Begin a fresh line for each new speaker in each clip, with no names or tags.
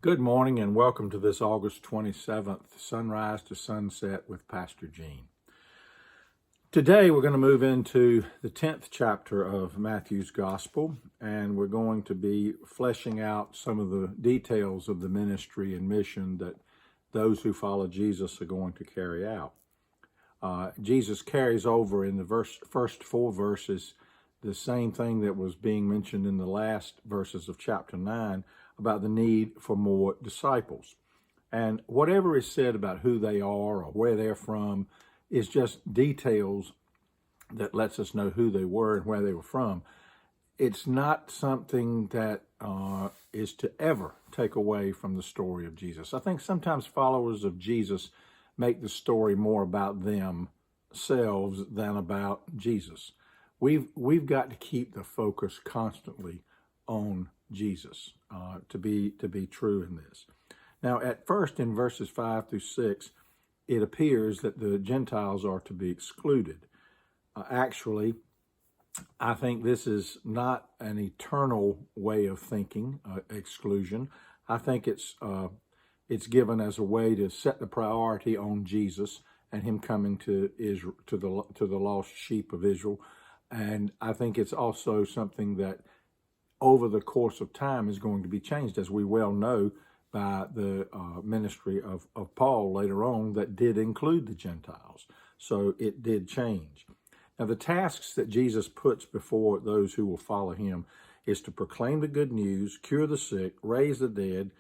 Good morning and welcome to this August 27th Sunrise to Sunset with Pastor Gene. Today we're going to move into the 10th chapter of Matthew's Gospel, and we're going to be fleshing out some of the details of the ministry and mission that those who follow Jesus are going to carry out. Jesus carries over in the first four verses the same thing that was being mentioned in the last verses of chapter 9 about the need for more disciples. And whatever is said about who they are or where they're from is just details that lets us know who they were and where they were from. It's not something that is to ever take away from the story of Jesus. I think sometimes followers of Jesus make the story more about themselves than about Jesus. We've got to keep the focus constantly on Jesus to be true in this. Now, at first, in verses 5 through 6, it appears that the Gentiles are to be excluded. Actually, I think this is not an eternal way of thinking, exclusion. I think it's given as a way to set the priority on Jesus and him coming to Israel, to the lost sheep of Israel. And I think it's also something that over the course of time is going to be changed, as we well know by the ministry of Paul later on that did include the Gentiles. So it did change. Now, the tasks that Jesus puts before those who will follow him is to proclaim the good news, cure the sick, raise the dead,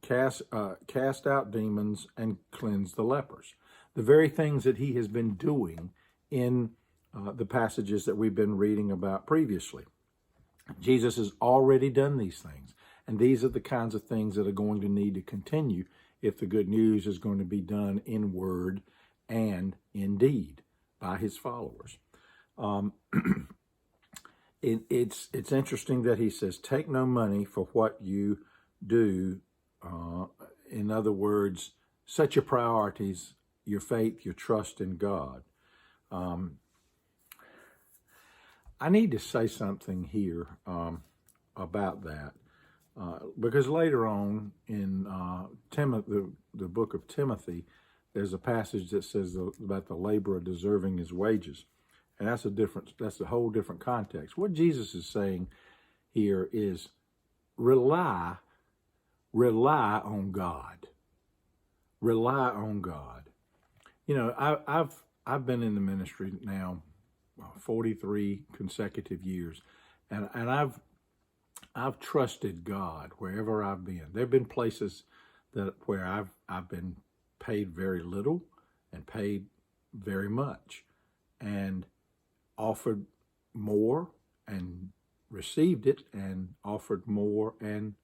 cast out demons, and cleanse the lepers. The very things that he has been doing in the passages that we've been reading about previously. Jesus has already done these things, and these are the kinds of things that are going to need to continue if the good news is going to be done in word and in deed by his followers. It's interesting that he says, take no money for what you do. In other words, set your priorities, your faith, your trust in God. I need to say something here about that because later on in the book of Timothy, there's a passage that says about the laborer deserving his wages, and that's a whole different context. What Jesus is saying here is rely on God. Rely on God. You know, I've been in the ministry now 43 consecutive years, and I've trusted God wherever I've been. There've been places where I've been paid very little and paid very much, and offered more and received it, and offered more and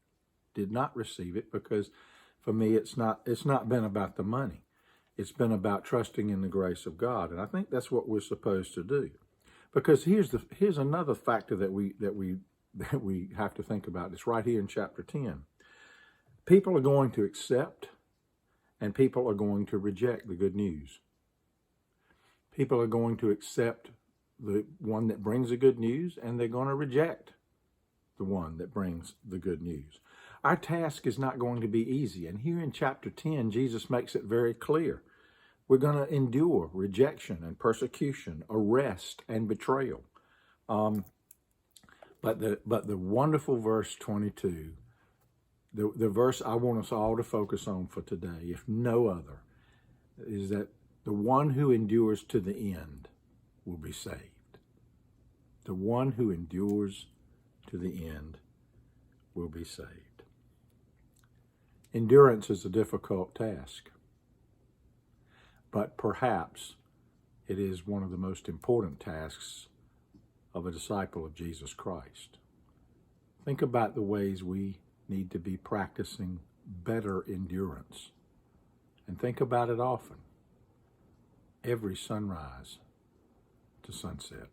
did not receive it, because for me it's not been about the money. It's been about trusting in the grace of God, and I think that's what we're supposed to do. Because here's another factor that we have to think about. It's right here in chapter 10. People are going to accept, and people are going to reject the good news. People are going to accept the one that brings the good news, and they're going to reject the one that brings the good news. Our task is not going to be easy. And here in chapter 10, Jesus makes it very clear. We're going to endure rejection and persecution, arrest and betrayal. But the wonderful verse 22, the verse I want us all to focus on for today, if no other, is that the one who endures to the end will be saved. The one who endures to the end will be saved. Endurance is a difficult task, but perhaps it is one of the most important tasks of a disciple of Jesus Christ. Think about the ways we need to be practicing better endurance, and think about it often, every sunrise to sunset.